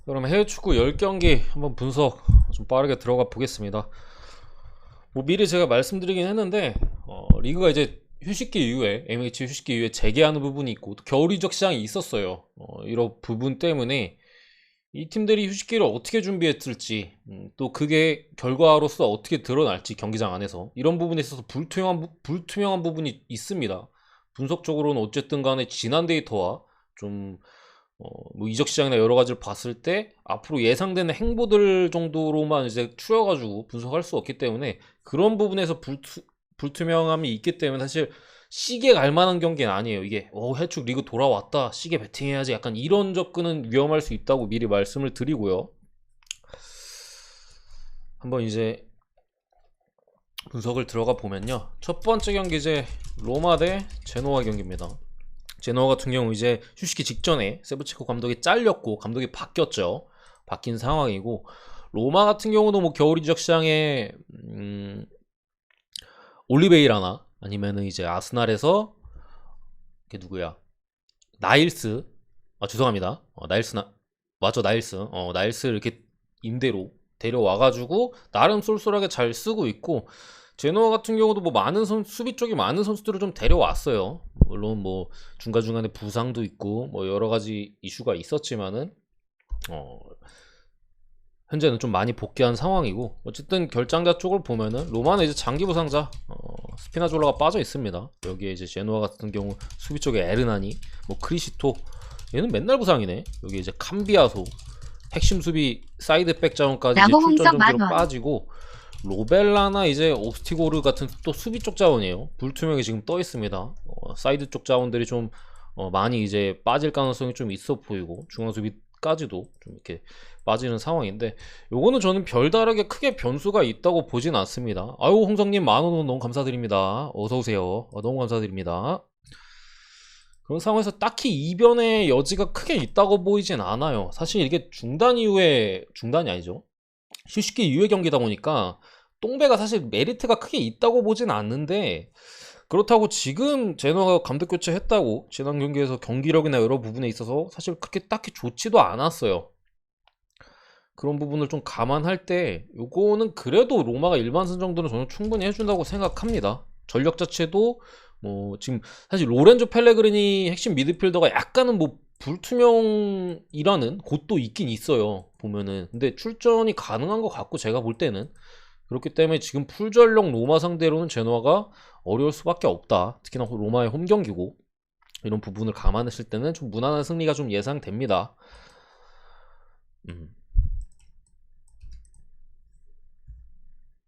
그럼 해외 축구 10경기 한번 분석 좀 빠르게 들어가 보겠습니다. 뭐 미리 제가 말씀드리긴 했는데 리그가 이제 휴식기 이후에 MH 휴식기 이후에 재개하는 부분이 있고 또 겨울 이적 시장이 있었어요. 이런 부분 때문에 이 팀들이 휴식기를 어떻게 준비했을지 또 그게 결과로서 어떻게 드러날지 경기장 안에서 이런 부분에 있어서 불투명한 부분이 있습니다. 분석적으로는 어쨌든 간에 지난 데이터와 좀 뭐 이적 시장이나 여러 가지를 봤을 때 앞으로 예상되는 행보들 정도로만 이제 추려가지고 분석할 수 없기 때문에 그런 부분에서 불투명함이 있기 때문에 사실 시계 갈 만한 경기는 아니에요. 이게 해축 리그 돌아왔다 시계 베팅해야지 약간 이런 접근은 위험할 수 있다고 미리 말씀을 드리고요. 한번 이제 분석을 들어가 보면요, 첫 번째 경기 이제 로마 대 제노아 경기입니다. 제노아 같은 경우 이제 휴식기 직전에 세브치코 감독이 잘렸고 감독이 바뀌었죠. 바뀐 상황이고, 로마 같은 경우도 뭐 겨울 이적 시장에 올리베이라나 아니면은 이제 아스날에서 그게 누구야? 나일스. 죄송합니다. 나일스 이렇게 임대로 데려와가지고 나름 쏠쏠하게 잘 쓰고 있고, 제노아 같은 경우도 뭐 수비 쪽에 많은 선수들을 좀 데려왔어요. 물론 뭐 중간중간에 부상도 있고 뭐 여러 가지 이슈가 있었지만은 현재는 좀 많이 복귀한 상황이고, 어쨌든 결장자 쪽을 보면은 로마는 이제 장기 부상자 스피나졸라가 빠져 있습니다. 여기에 이제 제노아 같은 경우 수비 쪽에 에르나니, 뭐 크리시토, 얘는 맨날 부상이네. 여기 이제 캄비아소 핵심 수비 사이드백 자원까지 이제 출전 정지로 빠지고, 로벨라나 이제 옵스티고르 같은 또 수비 쪽 자원이에요. 불투명이 지금 떠 있습니다. 사이드 쪽 자원들이 좀 많이 이제 빠질 가능성이 좀 있어 보이고, 중앙 수비까지도 좀 이렇게 빠지는 상황인데, 요거는 저는 별다르게 크게 변수가 있다고 보진 않습니다. 아유, 홍성님 10,000원 너무 감사드립니다. 어서오세요. 너무 감사드립니다. 그런 상황에서 딱히 이변의 여지가 크게 있다고 보이진 않아요. 사실 이게 중단이 아니죠, 휴식기 이후의 경기다 보니까 똥배가 사실 메리트가 크게 있다고 보진 않는데, 그렇다고 지금 제노가 감독 교체했다고 지난 경기에서 경기력이나 여러 부분에 있어서 사실 그렇게 딱히 좋지도 않았어요. 그런 부분을 좀 감안할 때 요거는 그래도 로마가 일반선 정도는 저는 충분히 해준다고 생각합니다. 전력 자체도 뭐 지금 사실 로렌조 펠레그리니 핵심 미드필더가 약간은 뭐 불투명이라는 곳도 있긴 있어요, 보면은. 근데 출전이 가능한 것 같고 제가 볼 때는 그렇기 때문에 지금 풀전력 로마 상대로는 제노아가 어려울 수밖에 없다. 특히나 로마의 홈 경기고 이런 부분을 감안했을 때는 좀 무난한 승리가 좀 예상됩니다.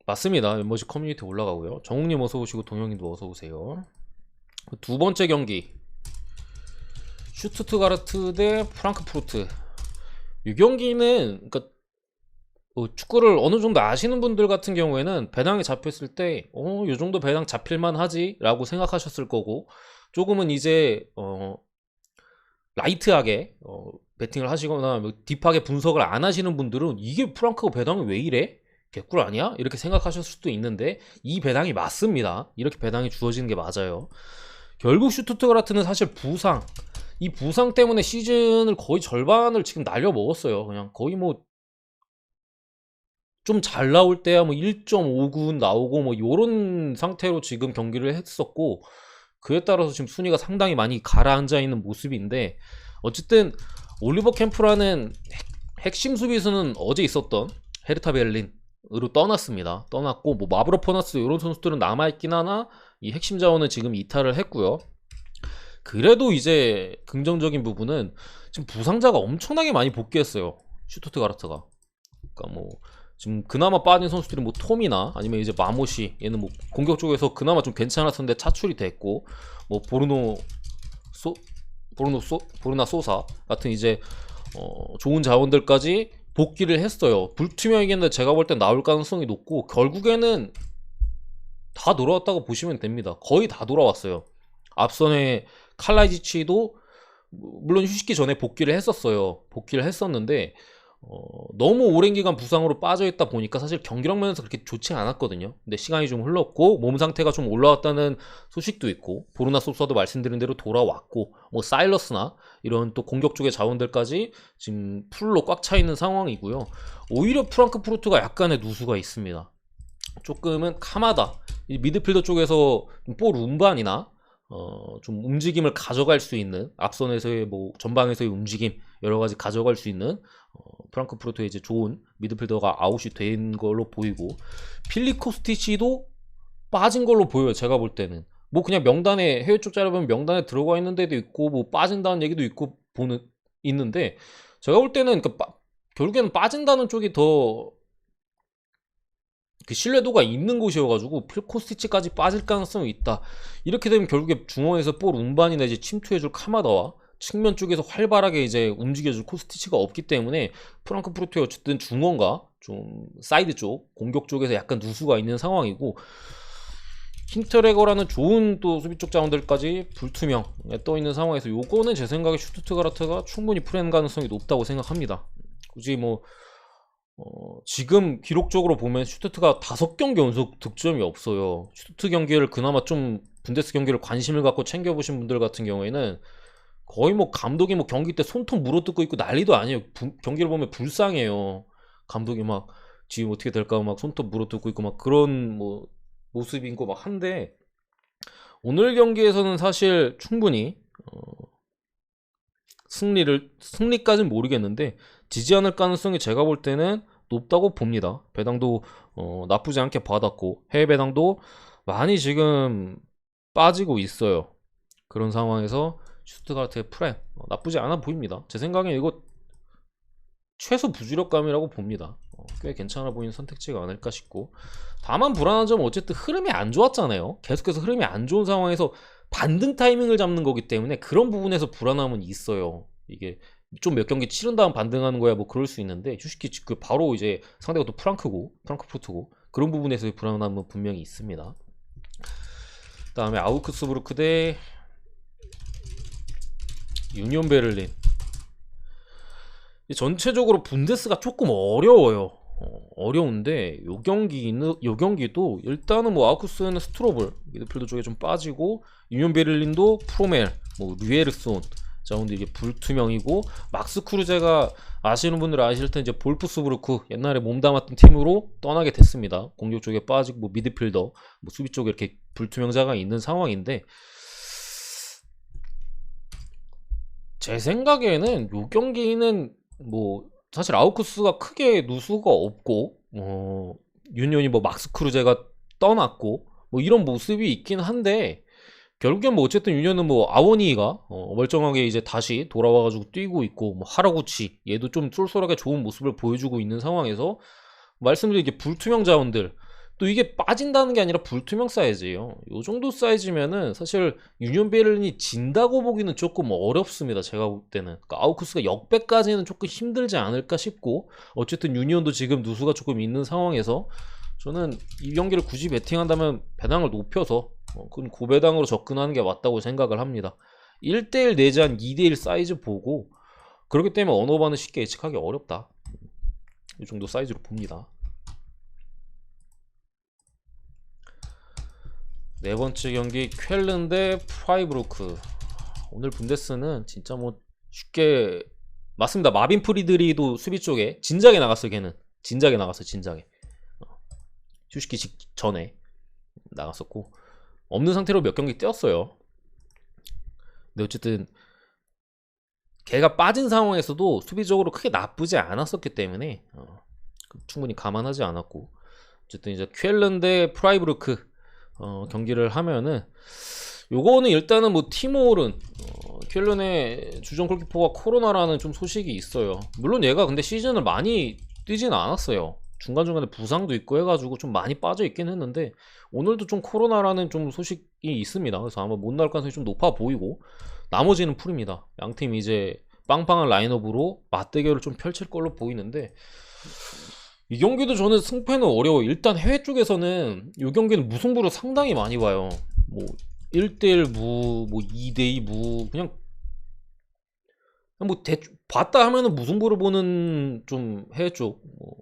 맞습니다. 멤버십 커뮤니티 올라가고요. 정욱님 어서 오시고 동영님도 어서 오세요. 두 번째 경기 슈투트가르트 대 프랑크푸르트. 이 경기는 그러니까 축구를 어느 정도 아시는 분들 같은 경우에는 배당이 잡혔을 때 요 정도 배당 잡힐만 하지 라고 생각하셨을 거고, 조금은 이제 라이트하게 배팅을 하시거나 뭐 딥하게 분석을 안 하시는 분들은 이게 프랑크가 배당이 왜 이래? 개꿀 아니야? 이렇게 생각하셨을 수도 있는데, 이 배당이 맞습니다. 이렇게 배당이 주어지는 게 맞아요. 결국 슈투트가르트는 사실 이 부상 때문에 시즌을 거의 절반을 지금 날려먹었어요. 그냥 거의 뭐 좀 잘 나올 때야 뭐 1.5군 나오고 뭐 요런 상태로 지금 경기를 했었고, 그에 따라서 지금 순위가 상당히 많이 가라앉아 있는 모습인데, 어쨌든 올리버 캠프라는 핵심 수비수는 어제 있었던 헤르타 베를린으로 떠났고, 뭐 마브로포나스 이런 선수들은 남아있긴 하나 이 핵심 자원은 지금 이탈을 했고요. 그래도 이제 긍정적인 부분은 지금 부상자가 엄청나게 많이 복귀했어요, 슈투트가르트가. 그러니까 뭐 지금 그나마 빠진 선수들이 뭐 톰이나 아니면 이제 마모시, 얘는 뭐 공격 쪽에서 그나마 좀 괜찮았었는데 차출이 됐고, 뭐 보르나 소사 같은 이제 좋은 자원들까지 복귀를 했어요. 불투명이겠는데 제가 볼 땐 나올 가능성이 높고, 결국에는 다 돌아왔다고 보시면 됩니다. 거의 다 돌아왔어요. 앞선에 칼라이지치도 물론 휴식기 전에 복귀를 했었는데 너무 오랜 기간 부상으로 빠져있다 보니까 사실 경기력 면에서 그렇게 좋지 않았거든요. 근데 시간이 좀 흘렀고 몸 상태가 좀 올라왔다는 소식도 있고, 보르나 소스도 말씀드린 대로 돌아왔고, 뭐 사일러스나 이런 또 공격 쪽의 자원들까지 지금 풀로 꽉 차 있는 상황이고요. 오히려 프랑크푸르트가 약간의 누수가 있습니다. 조금은 카마다 미드필더 쪽에서 볼 운반이나 좀 움직임을 가져갈 수 있는, 앞선에서의 뭐 전방에서의 움직임 여러 가지 가져갈 수 있는 프랑크푸르트의 이제 좋은 미드필더가 아웃이 된 걸로 보이고, 필립 코스티치도 빠진 걸로 보여요. 제가 볼 때는 뭐 그냥 명단에, 해외 쪽 자료보면 명단에 들어가 있는 데도 있고 뭐 빠진다는 얘기도 있고 있는데, 제가 볼 때는 결국에는 빠진다는 쪽이 더 그 신뢰도가 있는 곳이어가지고 필 코스티치까지 빠질 가능성이 있다. 이렇게 되면 결국에 중원에서 볼 운반이나 이제 침투해줄 카마다와 측면 쪽에서 활발하게 이제 움직여줄 코스티치가 없기 때문에 프랑크푸르트의 어쨌든 중원과 좀 사이드 쪽 공격 쪽에서 약간 누수가 있는 상황이고, 힌터레거라는 좋은 또 수비 쪽 자원들까지 불투명에 떠 있는 상황에서 요거는 제 생각에 슈투트가르트가 충분히 풀어낸 가능성이 높다고 생각합니다. 굳이 뭐 지금 기록적으로 보면 슈투트가 5경기 연속 득점이 없어요. 슈투트 경기를 그나마 좀 분데스 경기를 관심을 갖고 챙겨보신 분들 같은 경우에는 거의 뭐 감독이 뭐 경기 때 손톱 물어뜯고 있고 난리도 아니에요. 경기를 보면 불쌍해요. 감독이 막 지금 어떻게 될까 막 손톱 물어뜯고 있고 막 그런 뭐 모습인 거 막 한데, 오늘 경기에서는 사실 충분히 승리까지는 모르겠는데 지지 않을 가능성이 제가 볼 때는 높다고 봅니다. 배당도 나쁘지 않게 받았고, 해외 배당도 많이 지금 빠지고 있어요. 그런 상황에서 슈투트가르트의 프렘 나쁘지 않아 보입니다. 제 생각에 이거 최소 부주력감이라고 봅니다. 꽤 괜찮아 보이는 선택지가 아닐까 싶고, 다만 불안한 점은 어쨌든 흐름이 안 좋았잖아요. 계속해서 흐름이 안 좋은 상황에서 반등 타이밍을 잡는 거기 때문에 그런 부분에서 불안함은 있어요. 이게 좀 몇 경기 치른 다음 반등하는 거야 뭐 그럴 수 있는데, 휴식기 그 바로 이제 상대가 또 프랑크푸르트고 그런 부분에서의 불안함은 분명히 있습니다. 그다음에 아우크스부르크 대 유니온 베를린. 전체적으로 분데스가 조금 어려워요. 어려운데 요 경기도 일단은 뭐 아우크스는 스트로블 미드필더 쪽에 좀 빠지고, 유니온 베를린도 프로멜, 뭐 류에르손 자원도 이게 불투명이고, 막스 크루제가 아시는 분들은 아실 텐데 이제 볼프스부르크 옛날에 몸담았던 팀으로 떠나게 됐습니다. 공격 쪽에 빠지고 뭐 미드필더, 뭐 수비 쪽에 이렇게 불투명자가 있는 상황인데, 제 생각에는 요 경기는 뭐 사실 아우크스가 크게 누수가 없고, 유니온이 뭐 막스 크루제가 떠났고 뭐 이런 모습이 있긴 한데, 결국엔 뭐 어쨌든 유니온은 뭐 아워니가 멀쩡하게 이제 다시 돌아와가지고 뛰고 있고, 뭐 하라구치 얘도 좀 쏠쏠하게 좋은 모습을 보여주고 있는 상황에서 말씀드린 게 불투명 자원들, 또 이게 빠진다는 게 아니라 불투명 사이즈예요. 요 정도 사이즈면은 사실 유니온 베를린이 진다고 보기는 조금 어렵습니다. 제가 볼 때는. 그러니까 아우크스가 역배까지는 조금 힘들지 않을까 싶고, 어쨌든 유니온도 지금 누수가 조금 있는 상황에서 저는 이 경기를 굳이 베팅한다면 배당을 높여서 그건 고배당으로 접근하는 게 맞다고 생각을 합니다. 1대1 내지 한 2대1 사이즈 보고, 그렇기 때문에 언어반은 쉽게 예측하기 어렵다. 이 정도 사이즈로 봅니다. 네 번째 경기 쾰른 대 프라이부르크. 오늘 분데스는 진짜 뭐 쉽게, 맞습니다. 마빈 프리드리도 수비 쪽에 진작에 나갔어. 걔는 진작에 나갔어. 진작에 휴식기 전에 나갔었고, 없는 상태로 몇 경기 뛰었어요. 근데 어쨌든 걔가 빠진 상황에서도 수비적으로 크게 나쁘지 않았었기 때문에 충분히 감안하지 않았고, 어쨌든 이제 쾰른 대 프라이부르크 경기를 하면은, 요거는 일단은 뭐 티모르는 쾰른의 주전 골키퍼가 코로나라는 좀 소식이 있어요. 물론 얘가 근데 시즌을 많이 뛰진 않았어요. 중간중간에 부상도 있고 해가지고 좀 많이 빠져 있긴 했는데, 오늘도 좀 코로나라는 좀 소식이 있습니다. 그래서 아마 못 나올 가능성이 좀 높아 보이고, 나머지는 풀입니다. 양팀이 이제 빵빵한 라인업으로 맞대결을 좀 펼칠 걸로 보이는데, 이 경기도 저는 승패는 어려워요. 일단 해외 쪽에서는 이 경기는 무승부로 상당히 많이 봐요. 뭐 1대1 무, 뭐 2대2 무, 그냥 뭐 대충 봤다 하면은 무승부를 보는 좀 해외 쪽 뭐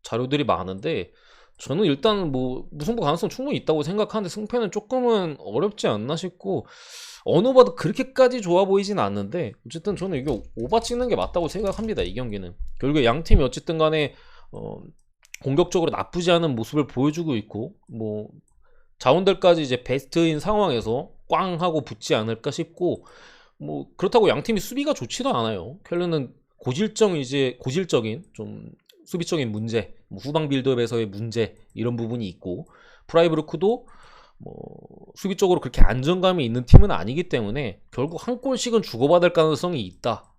자료들이 많은데, 저는 일단 뭐 무승부 가능성 충분히 있다고 생각하는데 승패는 조금은 어렵지 않나 싶고, 어느 봐도 그렇게까지 좋아 보이진 않는데, 어쨌든 저는 이게 오바 찍는 게 맞다고 생각합니다. 이 경기는 결국에 양 팀이 어쨌든 간에 공격적으로 나쁘지 않은 모습을 보여주고 있고, 뭐 자원들까지 이제 베스트인 상황에서 꽝 하고 붙지 않을까 싶고, 뭐 그렇다고 양 팀이 수비가 좋지도 않아요. 켈르는 고질적인 좀 수비적인 문제, 뭐 후방 빌드업에서의 문제, 이런 부분이 있고, 프라이브루크도 뭐 수비적으로 그렇게 안정감이 있는 팀은 아니기 때문에 결국 한 골씩은 주고받을 가능성이 있다.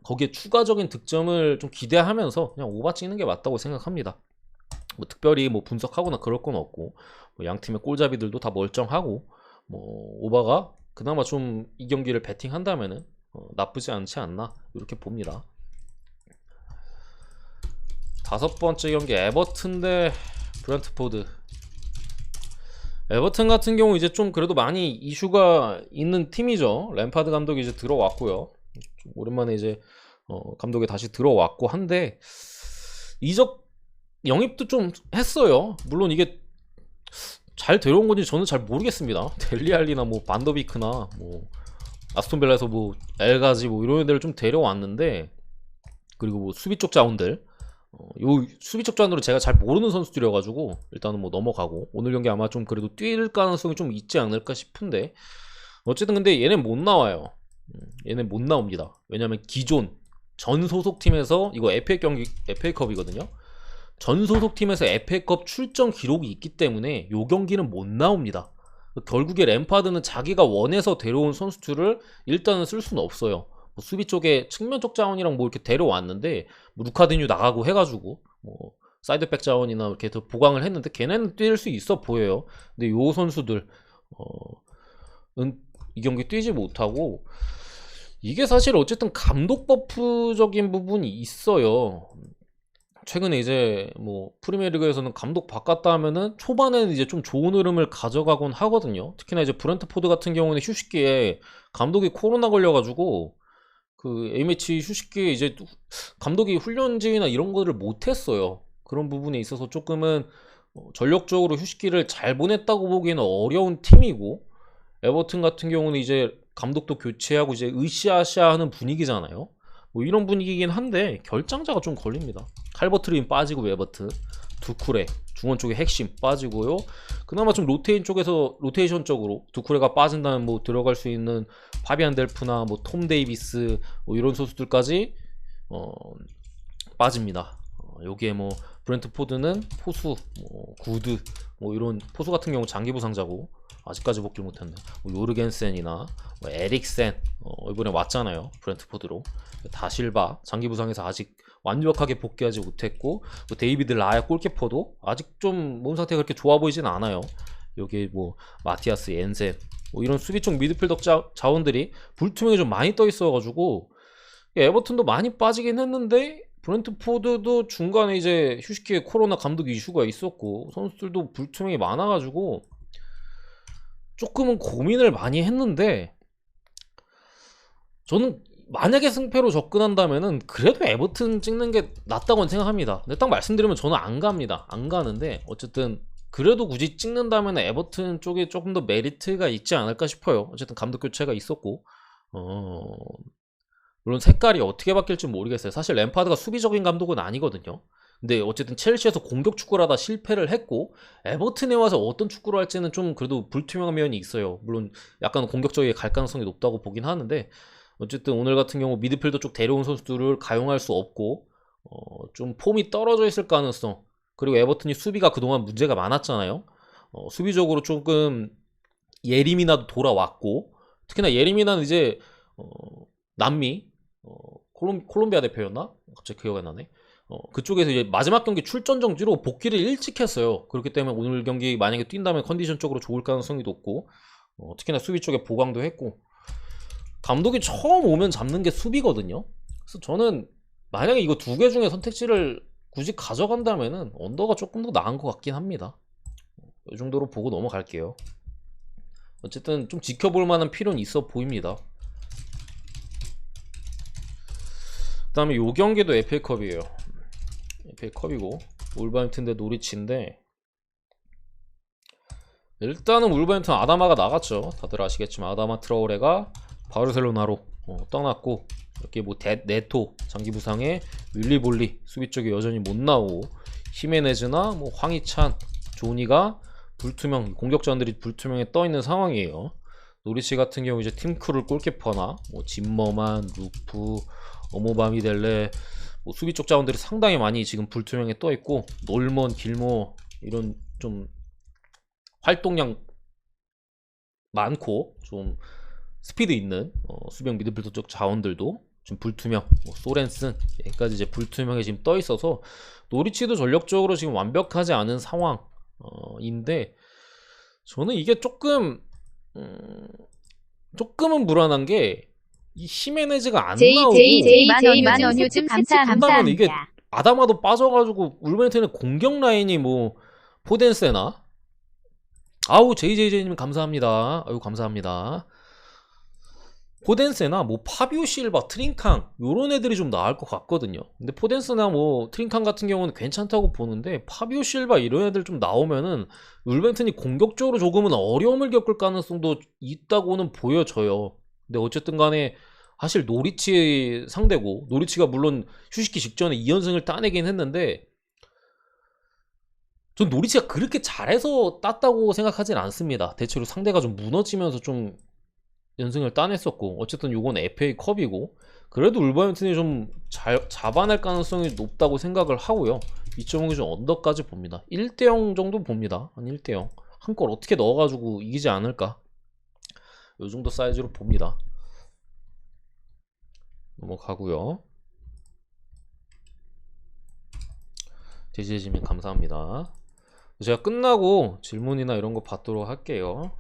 거기에 추가적인 득점을 좀 기대하면서 그냥 오바 찍는 게 맞다고 생각합니다. 뭐 특별히 뭐 분석하거나 그럴 건 없고, 뭐 양 팀의 골잡이들도 다 멀쩡하고, 뭐 오바가 그나마 좀 이 경기를 베팅한다면은 나쁘지 않지 않나 이렇게 봅니다. 다섯 번째 경기 에버튼 대 브랜트포드. 에버튼 같은 경우 이제 좀 그래도 많이 이슈가 있는 팀이죠. 램파드 감독이 이제 들어왔고요. 좀 오랜만에 이제 감독이 다시 들어왔고 한데, 이적 영입도 좀 했어요. 물론 이게 잘 데려온 건지 저는 잘 모르겠습니다. 델리알리나 뭐 반더비크나 뭐 아스톤빌라에서 뭐 엘가지 뭐 이런 애들을 좀 데려왔는데, 그리고 뭐 수비 쪽 자원들, 요 수비 쪽 자원으로 제가 잘 모르는 선수들이어가지고 일단은 뭐 넘어가고, 오늘 경기 아마 좀 그래도 뛸 가능성이 좀 있지 않을까 싶은데, 어쨌든 근데 얘는 못 나와요. 얘는 못 나옵니다. 왜냐면 기존 전 소속팀에서, 이거 FA컵이거든요. 전 소속팀에서 FA컵 출전 기록이 있기 때문에 요 경기는 못 나옵니다. 결국에 램파드는 자기가 원해서 데려온 선수들을 일단은 쓸 수는 없어요. 뭐 수비 쪽에 측면적 자원이랑 뭐 이렇게 데려왔는데, 뭐 루카디뉴 나가고 해가지고 뭐 사이드백 자원이나 이렇게 더 보강을 했는데 걔네는 뛸 수 있어 보여요. 근데 요 선수들 이 경기 뛰지 못하고, 이게 사실 어쨌든 감독 버프적인 부분이 있어요. 최근에 이제 뭐 프리미어리그에서는 감독 바꿨다 하면은 초반에는 이제 좀 좋은 흐름을 가져가곤 하거든요. 특히나 이제 브렌트포드 같은 경우는 휴식기에 감독이 코로나 걸려가지고 그 A매치 휴식기에 이제 감독이 훈련지나 이런 거를 못했어요. 그런 부분에 있어서 조금은 전력적으로 휴식기를 잘 보냈다고 보기에는 어려운 팀이고, 에버튼 같은 경우는 이제 감독도 교체하고 이제 으쌰으쌰하는 분위기잖아요. 뭐 이런 분위기긴 한데 결장자가 좀 걸립니다. 칼버트린 빠지고 에버튼, 두쿠레 중원 쪽에 핵심 빠지고요. 그나마 좀 로테이션 쪽으로 두쿠레가 빠진다면 뭐 들어갈 수 있는 파비안 델프나 뭐 톰 데이비스 뭐 이런 선수들까지 빠집니다. 여기에 뭐 브렌트포드는 포수, 뭐 구드, 뭐 이런 포수 같은 경우 장기 부상자고 아직까지 복귀 못했네. 뭐 요르겐센이나 뭐 에릭센 이번에 왔잖아요. 브렌트포드로. 다실바 장기 부상에서 아직 완벽하게 복귀하지 못했고, 뭐 데이비드 라야 골키퍼도 아직 좀 몸 상태가 그렇게 좋아 보이진 않아요. 여기 뭐 마티아스 옌센 뭐 이런 수비 쪽 미드필더 자원들이 불투명이 좀 많이 떠 있어가지고 에버튼도 많이 빠지긴 했는데, 브렌트포드도 중간에 이제 휴식기에 코로나 감독 이슈가 있었고 선수들도 불투명이 많아가지고 조금은 고민을 많이 했는데, 저는 만약에 승패로 접근한다면은 그래도 에버튼 찍는 게 낫다고 생각합니다. 근데 딱 말씀드리면 저는 안 갑니다. 안 가는데 어쨌든 그래도 굳이 찍는다면 에버튼 쪽에 조금 더 메리트가 있지 않을까 싶어요. 어쨌든 감독 교체가 있었고, 물론 색깔이 어떻게 바뀔지 모르겠어요. 사실 램파드가 수비적인 감독은 아니거든요. 근데 어쨌든 첼시에서 공격 축구를 하다 실패를 했고, 에버튼에 와서 어떤 축구를 할지는 좀 그래도 불투명한 면이 있어요. 물론 약간 공격적이게 갈 가능성이 높다고 보긴 하는데, 어쨌든 오늘 같은 경우 미드필더 쪽 데려온 선수들을 가용할 수 없고 좀 폼이 떨어져 있을 가능성, 그리고 에버튼이 수비가 그동안 문제가 많았잖아요. 수비적으로 조금 예리미나도 돌아왔고, 특히나 예리미나는 이제 남미 콜롬비아 대표였나? 갑자기 기억이 안 나네. 그쪽에서 이제 마지막 경기 출전 정지로 복귀를 일찍 했어요. 그렇기 때문에 오늘 경기 만약에 뛴다면 컨디션적으로 좋을 가능성이 높고, 특히나 수비 쪽에 보강도 했고, 감독이 처음 오면 잡는 게 수비거든요. 그래서 저는 만약에 이거 두 개 중에 선택지를 굳이 가져간다면은 언더가 조금 더 나은 것 같긴 합니다. 이 정도로 보고 넘어갈게요. 어쨌든 좀 지켜볼 만한 필요는 있어 보입니다. 다음에 요 경기도 FA컵이에요. FA컵이고 울버햄튼 대 노리치인데, 일단은 울버햄튼 아다마가 나갔죠. 다들 아시겠지만 아다마 트라오레가 바르셀로나로 떠났고, 여기 뭐 네토 장기 부상에 윌리볼리 수비 쪽에 여전히 못 나오고, 히메네즈나 뭐 황희찬, 조니가 불투명, 공격자원들이 불투명에 떠 있는 상황이에요. 노리치 같은 경우 이제 팀크룰 골키퍼나 뭐 짐머만, 루프, 어모바미델레, 뭐 수비 쪽 자원들이 상당히 많이 지금 불투명에 떠 있고, 놀먼, 길모 이런 좀 활동량 많고 좀 스피드 있는 수비형 미드필더 쪽 자원들도 지금 불투명, 뭐 소렌슨 여기까지 이제 불투명에 지금 떠 있어서 노리치도 전력적으로 지금 완벽하지 않은 상황인데, 저는 이게 조금은 불안한 게, 이 히메네즈가 안 나오고 만원 요즘 감사합니다. 이게 아다마도 빠져가지고 울버햄튼의 공격 라인이 뭐 포덴세나, 아우 JJJ님 감사합니다. 아유 감사합니다. 포덴세나 뭐 파비오 실바, 트링캉 요런 애들이 좀 나을 것 같거든요. 근데 포덴세나 뭐 트링캉 같은 경우는 괜찮다고 보는데, 파비오 실바 이런 애들 좀 나오면은 울버햄튼이 공격적으로 조금은 어려움을 겪을 가능성도 있다고는 보여져요. 근데 어쨌든 간에 사실 노리치 상대고, 노리치가 물론 휴식기 직전에 2연승을 따내긴 했는데, 전 노리치가 그렇게 잘해서 땄다고 생각하진 않습니다. 대체로 상대가 좀 무너지면서 좀 연승을 따냈었고, 어쨌든 요건 FA컵이고, 그래도 울버햄튼이 좀 잡아낼 가능성이 높다고 생각을 하고요. 2.5기 좀 언더까지 봅니다. 1대0 정도 봅니다. 한 1대0 한 골 어떻게 넣어가지고 이기지 않을까, 요 정도 사이즈로 봅니다. 넘어가고요. 제지해주면 감사합니다. 제가 끝나고 질문이나 이런 거 받도록 할게요.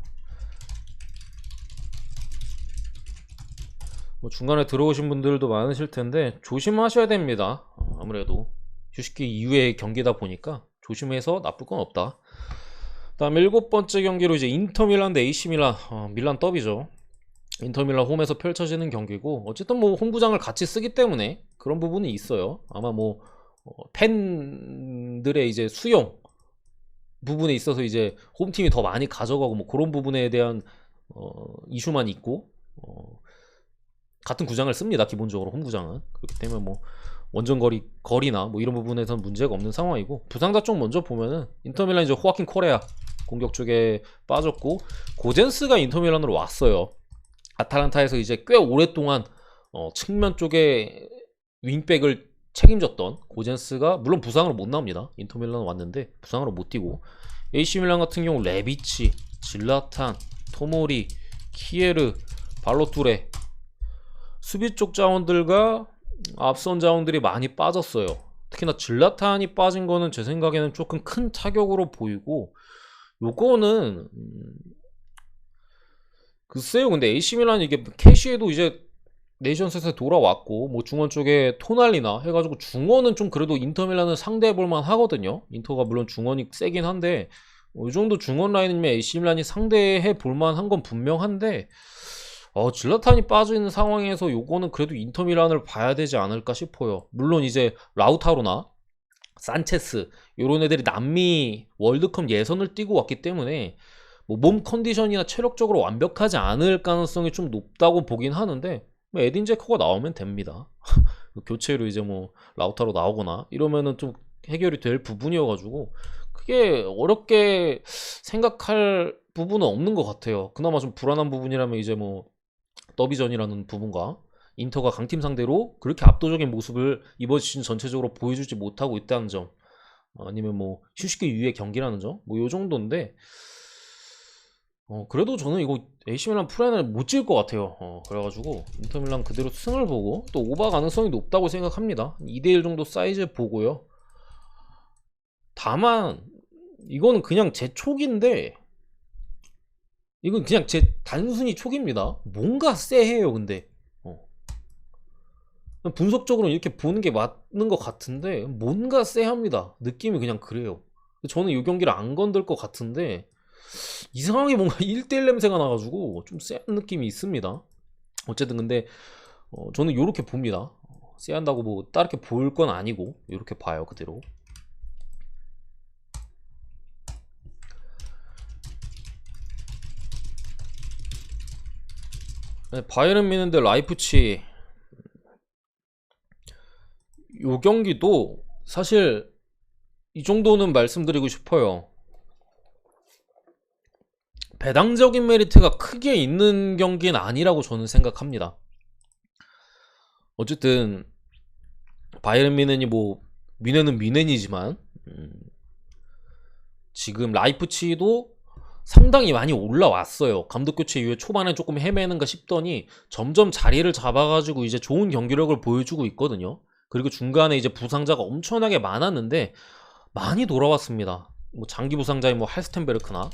뭐 중간에 들어오신 분들도 많으실 텐데 조심하셔야 됩니다. 아무래도 휴식기 이후의 경기다 보니까 조심해서 나쁠 건 없다. 다음 7번째 경기로 이제 인터밀란 대 AC밀란, 밀란 더비죠. 인터밀란 홈에서 펼쳐지는 경기고, 어쨌든 뭐 홈구장을 같이 쓰기 때문에 그런 부분이 있어요. 아마 뭐 팬들의 이제 수용 부분에 있어서 이제 홈팀이 더 많이 가져가고 뭐 그런 부분에 대한 이슈만 있고, 같은 구장을 씁니다. 기본적으로 홈구장은. 그렇기 때문에 뭐 거리나 뭐 이런 부분에서는 문제가 없는 상황이고, 부상자 쪽 먼저 보면은 인터밀란 이제 호아킨 코레아 공격 쪽에 빠졌고, 고젠스가 인터밀란으로 왔어요. 아탈란타에서 이제 꽤 오랫동안 측면 쪽에 윙백을 책임졌던 고젠스가 물론 부상으로 못 나옵니다. 인터밀란 왔는데 부상으로 못 뛰고, AC밀란 같은 경우 레비치, 질라탄, 토모리, 키에르, 발로투레, 수비 쪽 자원들과 앞선 자원들이 많이 빠졌어요. 특히나 질라탄이 빠진 거는 제 생각에는 조금 큰 타격으로 보이고, 요거는 글쎄요. 근데 AC밀란이 이게 캐시에도 이제 네이션스에서 돌아왔고, 뭐 중원 쪽에 토날리나 해가지고 중원은 좀 그래도 인터밀란을 상대해볼만 하거든요. 인터가 물론 중원이 세긴 한데, 이 정도 중원 라인이면 AC밀란이 상대해볼만 한 건 분명한데, 질라탄이 빠져있는 상황에서 요거는 그래도 인터밀란을 봐야 되지 않을까 싶어요. 물론 이제 라우타로나 산체스 요런 애들이 남미 월드컵 예선을 뛰고 왔기 때문에 뭐 몸 컨디션이나 체력적으로 완벽하지 않을 가능성이 좀 높다고 보긴 하는데, 뭐 에딘 제커가 나오면 됩니다. 교체로 이제 뭐 라우타로 나오거나 이러면은 좀 해결이 될 부분이어가지고 크게 어렵게 생각할 부분은 없는 것 같아요. 그나마 좀 불안한 부분이라면 이제 뭐 더비전이라는 부분과 인터가 강팀 상대로 그렇게 압도적인 모습을 이번 시즌 전체적으로 보여주지 못하고 있다는 점, 아니면 뭐 휴식기 이후의 경기라는 점, 뭐 요 정도인데, 그래도 저는 이거 AC밀란 프라이를 못 지을 것 같아요. 그래가지고 인터밀란 그대로 승을 보고 또 오버 가능성이 높다고 생각합니다. 2대1 정도 사이즈 보고요. 다만 이거는 그냥 제 촉인데, 이건 그냥 제 단순히 촉입니다. 뭔가 쎄해요. 근데 분석적으로 이렇게 보는 게 맞는 것 같은데 뭔가 쎄합니다. 느낌이 그냥 그래요. 저는 이 경기를 안 건들 것 같은데 이상하게 뭔가 1대1 냄새가 나가지고 좀 쎄한 느낌이 있습니다. 어쨌든 근데 저는 이렇게 봅니다. 쎄한다고 뭐 다르게 보일 건 아니고 이렇게 봐요 그대로. 네, 바이에른 미넨데 라이프치 요 경기도 사실 이 정도는 말씀드리고 싶어요. 배당적인 메리트가 크게 있는 경기는 아니라고 저는 생각합니다. 어쨌든 바이에른 미넨이 뭐 미넨은 미넨이지만 지금 라이프치히도 상당히 많이 올라왔어요. 감독 교체 이후에 초반에 조금 헤매는가 싶더니 점점 자리를 잡아가지고 이제 좋은 경기력을 보여주고 있거든요. 그리고 중간에 이제 부상자가 엄청나게 많았는데 많이 돌아왔습니다. 뭐 장기 부상자인 뭐 할스텐베르크나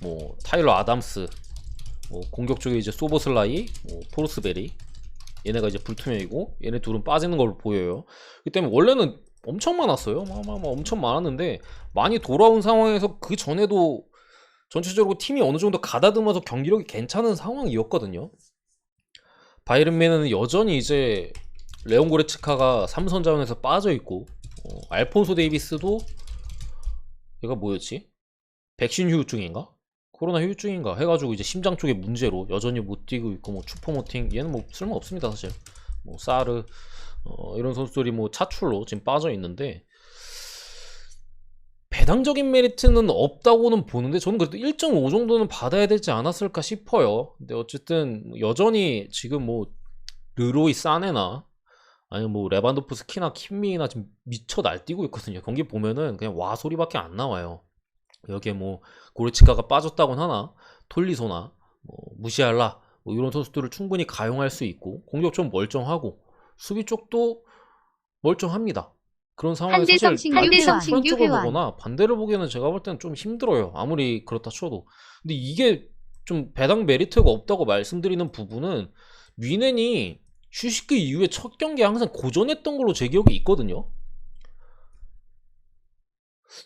뭐 타일러 아담스, 뭐 공격 쪽에 이제 소보슬라이, 뭐 포르스베리, 얘네가 이제 불투명이고 얘네 둘은 빠지는 걸로 보여요. 그 때문에 원래는 엄청 많았어요. 엄청 많았는데 많이 돌아온 상황에서 그 전에도 전체적으로 팀이 어느 정도 가다듬어서 경기력이 괜찮은 상황이었거든요. 바이에른 미넨은 여전히 이제 레온 고레츠카가 3선 자원에서 빠져있고 알폰소 데이비스도 얘가 뭐였지? 백신 후유증인가? 코로나 후유증인가 해가지고 이제 심장 쪽에 문제로 여전히 못 뛰고 있고 뭐 추포모팅 얘는 뭐 쓸모 없습니다 사실. 뭐 사르 이런 선수들이 뭐 차출로 지금 빠져 있는데 배당적인 메리트는 없다고는 보는데 저는 그래도 1.5 정도는 받아야 되지 않았을까 싶어요. 근데 어쨌든 여전히 지금 뭐 르로이 사네나 아니면 뭐 레반도프스키나 킴미나 지금 미쳐 날뛰고 있거든요. 경기 보면은 그냥 와 소리밖에 안 나와요. 여기에 뭐 고레츠카가 빠졌다곤 하나 톨리소나 뭐 무시할라 뭐 이런 선수들을 충분히 가용할 수 있고 공격 좀 멀쩡하고 수비 쪽도 멀쩡합니다. 그런 상황에서 한대성 사실 신규 쪽을 회원. 보거나 반대를 보기에는 제가 볼 때는 좀 힘들어요. 아무리 그렇다 쳐도. 근데 이게 좀 배당 메리트가 없다고 말씀드리는 부분은 뮌헨이 휴식기 이후에 첫 경기에 항상 고전했던 걸로 제 기억이 있거든요.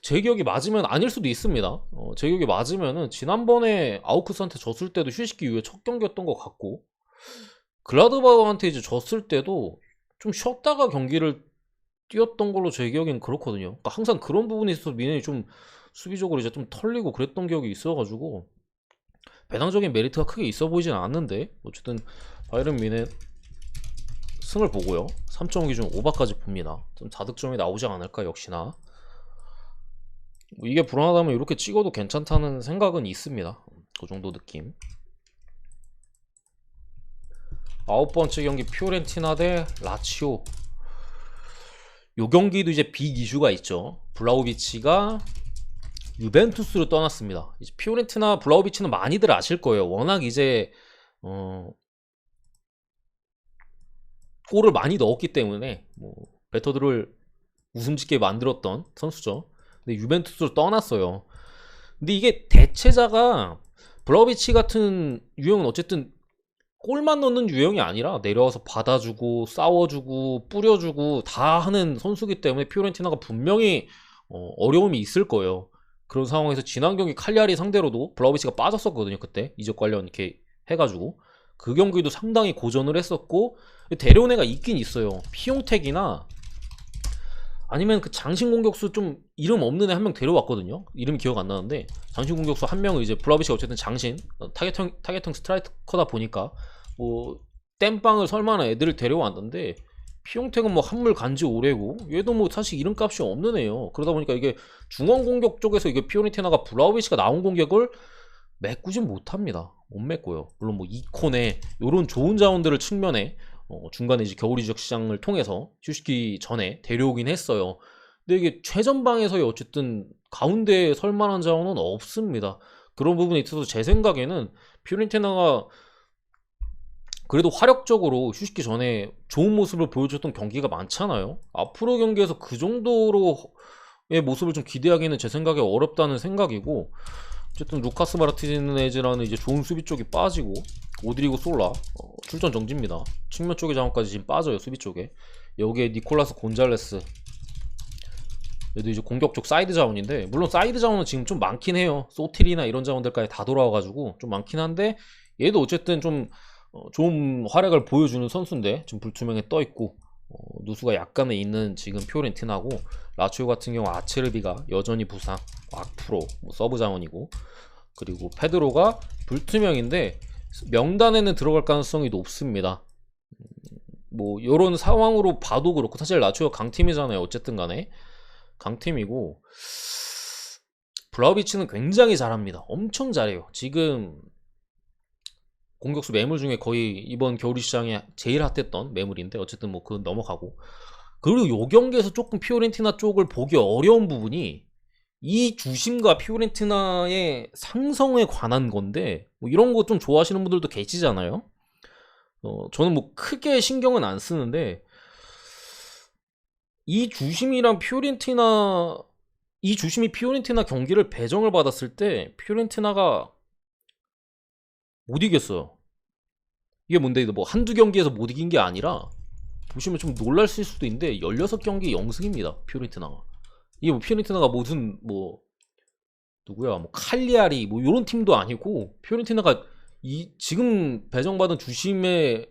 제 기억이 맞으면 아닐 수도 있습니다. 제 기억이 맞으면은 지난번에 아우크스한테 졌을 때도 휴식기 이후에 첫 경기였던 것 같고 글라드바흐한테 이제 졌을 때도 좀 쉬었다가 경기를 뛰었던 걸로 제 기억엔 그렇거든요. 그러니까 항상 그런 부분에 있어서 미넨이 좀 수비적으로 이제 좀 털리고 그랬던 기억이 있어가지고 배당적인 메리트가 크게 있어 보이진 않는데 어쨌든 바이에른 미넨 승을 보고요. 3.5 기준 오버까지 봅니다. 좀 다득점이 나오지 않을까 역시나. 이게 불안하다면 이렇게 찍어도 괜찮다는 생각은 있습니다. 그 정도 느낌. 9번째 경기 피오렌티나 대 라치오. 요 경기도 이제 빅 이슈가 있죠. 블라우비치가 유벤투스로 떠났습니다. 이제 피오렌티나 블라우비치는 많이들 아실 거예요. 워낙 이제 골을 많이 넣었기 때문에 뭐 베터들을 웃음짓게 만들었던 선수죠. 근데 유벤투스로 떠났어요. 근데 이게 대체자가 블라우비치 같은 유형은 어쨌든 골만 넣는 유형이 아니라 내려와서 받아주고 싸워주고 뿌려주고 다 하는 선수기 때문에 피오렌티나가 분명히 어려움이 있을 거예요. 그런 상황에서 지난 경기 칼리아리 상대로도 블라우비치가 빠졌었거든요. 그때 이적 관련 이렇게 해가지고 그 경기도 상당히 고전을 했었고 데려온 애가 있긴 있어요. 피용택이나 아니면 그 장신 공격수 좀 이름 없는 애 한 명 데려왔거든요. 이름이 기억 안 나는데 장신 공격수 한 명을 이제 블라우비치가 어쨌든 장신 타겟형 스트라이커다 보니까 뭐 땜빵을 설만한 애들을 데려왔는데 피용택은 뭐 한물 간지 오래고 얘도 뭐 사실 이름값이 없는 애요. 그러다 보니까 이게 중앙 공격 쪽에서 이게 피오렌티나가 블라우비치가 나온 공격을 메꾸진 못합니다. 못 메꿔요. 물론 뭐 이코네 요런 좋은 자원들을 측면에 중간에 이제 겨울 이적 시장을 통해서 휴식기 전에 데려오긴 했어요. 근데 이게 최전방에서의 어쨌든 가운데에 설만한 자원은 없습니다. 그런 부분에 있어서 제 생각에는 피오렌티나가 그래도 화력적으로 휴식기 전에 좋은 모습을 보여줬던 경기가 많잖아요. 앞으로 경기에서 그 정도로의 모습을 좀 기대하기는 제 생각에 어렵다는 생각이고 어쨌든 루카스 마르티네즈라는 이제 좋은 수비 쪽이 빠지고 오드리고 솔라 출전 정지입니다. 측면 쪽의 자원까지 지금 빠져요. 수비 쪽에 여기에 니콜라스 곤잘레스 얘도 이제 공격 쪽 사이드 자원인데 물론 사이드 자원은 지금 좀 많긴 해요. 소틸이나 이런 자원들까지 다 돌아와가지고 좀 많긴 한데 얘도 어쨌든 좀 좀 활약을 보여주는 선수인데 지금 불투명에 떠 있고 누수가 약간은 있는 지금 피오렌티나고 라치오 같은 경우 아체르비가 여전히 부상, 악프로 뭐 서브 자원이고 그리고 페드로가 불투명인데 명단에는 들어갈 가능성이 높습니다. 뭐 이런 상황으로 봐도 그렇고 사실 라치오가 강팀이잖아요. 어쨌든 간에 강팀이고 블라우비치는 굉장히 잘합니다. 엄청 잘해요. 지금 공격수 매물 중에 거의 이번 겨울 시장에 제일 핫했던 매물인데 어쨌든 뭐 그건 넘어가고 그리고 요 경기에서 조금 피오렌티나 쪽을 보기 어려운 부분이 이 주심과 피오렌티나의 상성에 관한 건데 뭐 이런 거 좀 좋아하시는 분들도 계시잖아요. 저는 뭐 크게 신경은 안 쓰는데 이 주심이 피오렌티나 경기를 배정을 받았을 때 피오렌티나가 못 이겼어요. 이게 뭔데 뭐 한두 경기에서 못 이긴 게 아니라 보시면 좀 놀랄 수도 있는데 16경기 0승입니다. 피오렌티나가. 이게 뭐 피오렌티나가 무슨 뭐 누구야 뭐 칼리아리 뭐 이런 팀도 아니고 피오렌티나가 이 지금 배정받은 주심이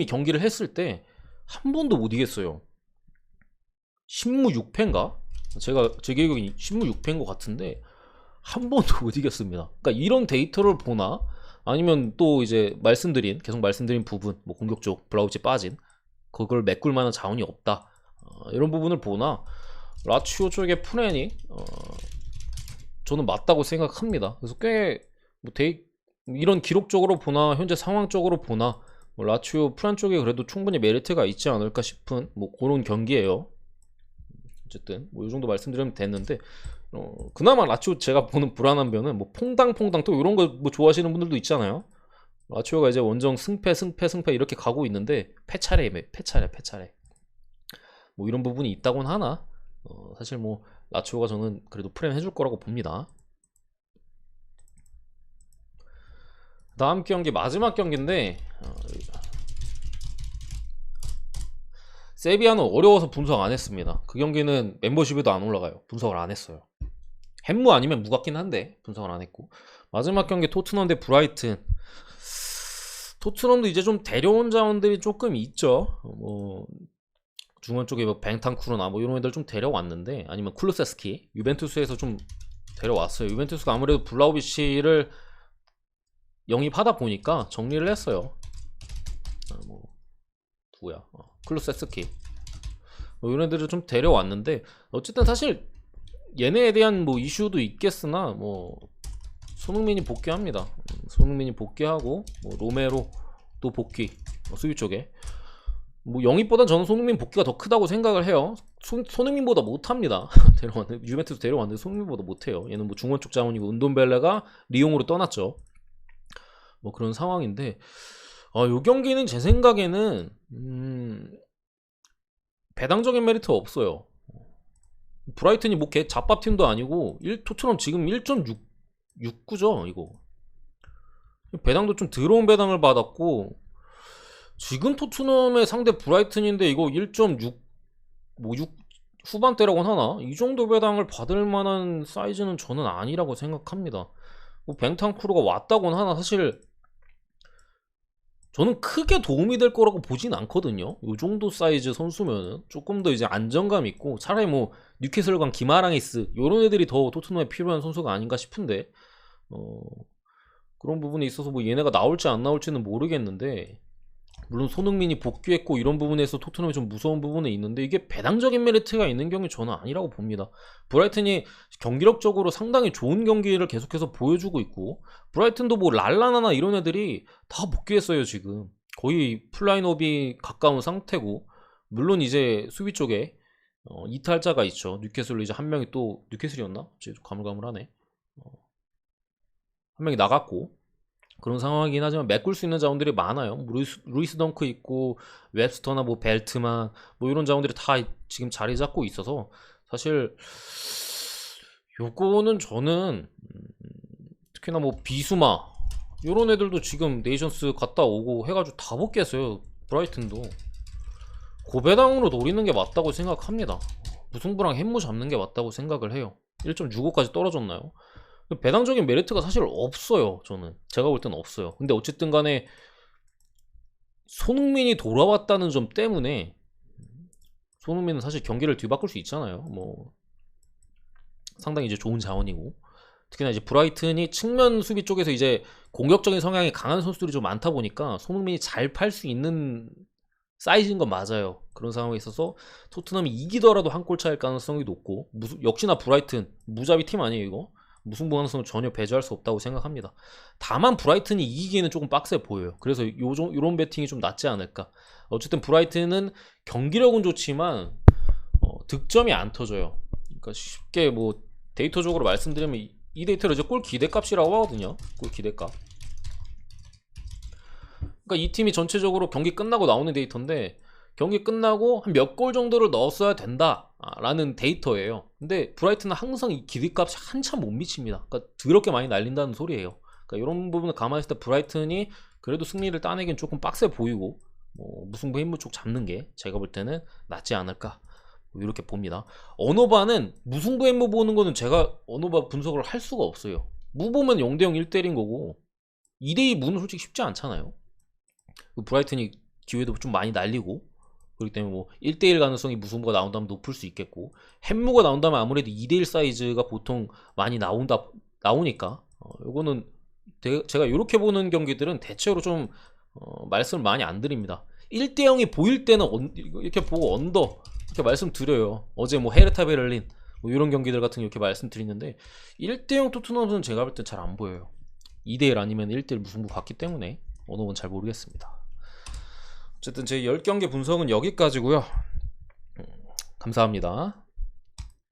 경기를 했을 때 한 번도 못 이겼어요. 10무 6패인가? 제 기억이 10무 6패인 것 같은데 한 번도 못 이겼습니다. 그러니까 이런 데이터를 보나 아니면 또 이제 계속 말씀드린 부분 뭐 공격 쪽 블라우치 빠진 그걸 메꿀 만한 자원이 없다. 이런 부분을 보나 라치오 쪽의 플랜이 저는 맞다고 생각합니다. 그래서 꽤 뭐 이런 기록적으로 보나 현재 상황적으로 보나 뭐 라치오 플랜 쪽에 그래도 충분히 메리트가 있지 않을까 싶은 뭐 그런 경기예요. 어쨌든 뭐 이 정도 말씀드리면 됐는데 그나마 라치오 제가 보는 불안한 면은 뭐 퐁당퐁당 또 이런 거 뭐 좋아하시는 분들도 있잖아요. 라치오가 이제 원정 승패 이렇게 가고 있는데 패차례 뭐 이런 부분이 있다곤 하나 사실 뭐 라치오가 저는 그래도 프레임 해줄 거라고 봅니다. 다음 경기 마지막 경기인데 세비야는 어려워서 분석 안 했습니다. 그 경기는 멤버십에도 안 올라가요. 분석을 안 했어요. 햄무 아니면 무같긴 한데 분석을 안 했고 마지막 경기 토트넘 대 브라이튼. 토트넘도 이제 좀 데려온 자원들이 조금 있죠. 뭐 중원 쪽에 뭐 벤탄쿠르나 뭐 이런 애들 좀 데려왔는데 아니면 쿨루세스키 유벤투스에서 좀 데려왔어요. 유벤투스가 아무래도 블라우비치를 영입하다 보니까 정리를 했어요. 뭐 누구야? 클루세스키 뭐 이런 애들을 좀 데려왔는데 어쨌든 사실 얘네에 대한 뭐 이슈도 있겠으나 뭐 손흥민이 복귀합니다. 손흥민이 복귀하고 뭐 로메로도 복귀 수비 쪽에 뭐 영입보단 저는 손흥민 복귀가 더 크다고 생각을 해요. 손흥민보다 못합니다. 유벤투스 데려왔는데 손흥민보다 못해요. 얘는 뭐 중원 쪽 자원이고 은돈벨레가 리옹으로 떠났죠. 뭐 그런 상황인데 요 경기는 제 생각에는 배당적인 메리트 없어요. 브라이튼이 뭐 걔 잡밥팀도 아니고 토트넘 지금 1.69죠 이거. 배당도 좀 더러운 배당을 받았고 지금 토트넘의 상대 브라이튼인데 이거 1.6 뭐 6 후반대라고는 하나? 이 정도 배당을 받을 만한 사이즈는 저는 아니라고 생각합니다. 뭐 벤탄쿠르가 왔다고는 하나 사실 저는 크게 도움이 될 거라고 보진 않거든요. 이 정도 사이즈 선수면은 조금 더 이제 안정감 있고 차라리 뭐 뉴캐슬관 기마랑이스 이런 애들이 더 토트넘에 필요한 선수가 아닌가 싶은데 그런 부분에 있어서 뭐 얘네가 나올지 안 나올지는 모르겠는데 물론 손흥민이 복귀했고 이런 부분에서 토트넘이 좀 무서운 부분이 있는데 이게 배당적인 메리트가 있는 경기 저는 아니라고 봅니다. 브라이튼이 경기력적으로 상당히 좋은 경기를 계속해서 보여주고 있고 브라이튼도 뭐 랄라나나 이런 애들이 다 복귀했어요. 지금 거의 풀라인업이 가까운 상태고 물론 이제 수비 쪽에 이탈자가 있죠. 뉴캐슬로 이제 한 명이 또 뉴캐슬이었나? 가물가물하네. 한 명이 나갔고 그런 상황이긴 하지만 메꿀 수 있는 자원들이 많아요. 루이스 덩크 있고 웹스터나 뭐 벨트만 뭐 이런 자원들이 다 지금 자리 잡고 있어서 사실 요거는 저는 특히나 뭐 비수마 이런 애들도 지금 네이션스 갔다 오고 해가지고 다 복귀했어요. 브라이튼도 고배당으로 노리는 게 맞다고 생각합니다. 무승부랑 햄무 잡는 게 맞다고 생각을 해요. 1.65까지 떨어졌나요? 배당적인 메리트가 사실 없어요. 저는 제가 볼 때는 없어요. 근데 어쨌든 간에 손흥민이 돌아왔다는 점 때문에 손흥민은 사실 경기를 뒤바꿀 수 있잖아요. 뭐 상당히 이제 좋은 자원이고, 특히나 이제 브라이튼이 측면 수비 쪽에서 이제 공격적인 성향이 강한 선수들이 좀 많다 보니까 손흥민이 잘 팔 수 있는 사이즈인 건 맞아요. 그런 상황에 있어서 토트넘이 이기더라도 한 골 차일 가능성이 높고, 역시나 브라이튼 무자비 팀 아니에요 이거? 무승부 가능성은 전혀 배제할 수 없다고 생각합니다. 다만 브라이튼이 이기기에는 조금 빡세 보여요. 그래서 요런 배팅이 좀 낫지 않을까. 어쨌든 브라이튼은 경기력은 좋지만 득점이 안 터져요. 그러니까 쉽게 뭐 데이터적으로 말씀드리면 이 데이터를 이제 골 기대값이라고 하거든요. 골 기대값. 그러니까 이 팀이 전체적으로 경기 끝나고 나오는 데이터인데, 경기 끝나고 한 몇 골 정도를 넣었어야 된다라는 데이터예요. 근데 브라이튼은 항상 이 기대값이 한참 못 미칩니다. 그러니까 더럽게 많이 날린다는 소리예요. 그러니까 이런 부분을 감안했을 때 브라이튼이 그래도 승리를 따내긴 조금 빡세 보이고, 뭐 무승부 힘무 쪽 잡는 게 제가 볼 때는 낫지 않을까, 뭐 이렇게 봅니다. 언어바는 무승부 힘무 보는 거는 제가 언어바 분석을 할 수가 없어요. 무 보면 0대0 1대1인 거고, 2대2 무는 솔직히 쉽지 않잖아요. 브라이튼이 기회도 좀 많이 날리고, 그렇기 때문에 뭐 1대1 가능성이 무승부가 나온다면 높을 수 있겠고, 햄무가 나온다면 아무래도 2대1 사이즈가 보통 많이 나오니까 요거는 제가 이렇게 보는 경기들은 대체로 좀 말씀을 많이 안 드립니다. 1대0이 보일 때는 이렇게 보고 언더 이렇게 말씀드려요. 어제 뭐 헤르타 베를린 뭐 이런 경기들 같은 게 이렇게 말씀드리는데, 1대0 토트넘은 제가 볼 땐 잘 안 보여요. 2대1 아니면 1대1 무승부 같기 때문에 어느 건 잘 모르겠습니다. 어쨌든 제 10경기 분석은 여기까지고요. 감사합니다.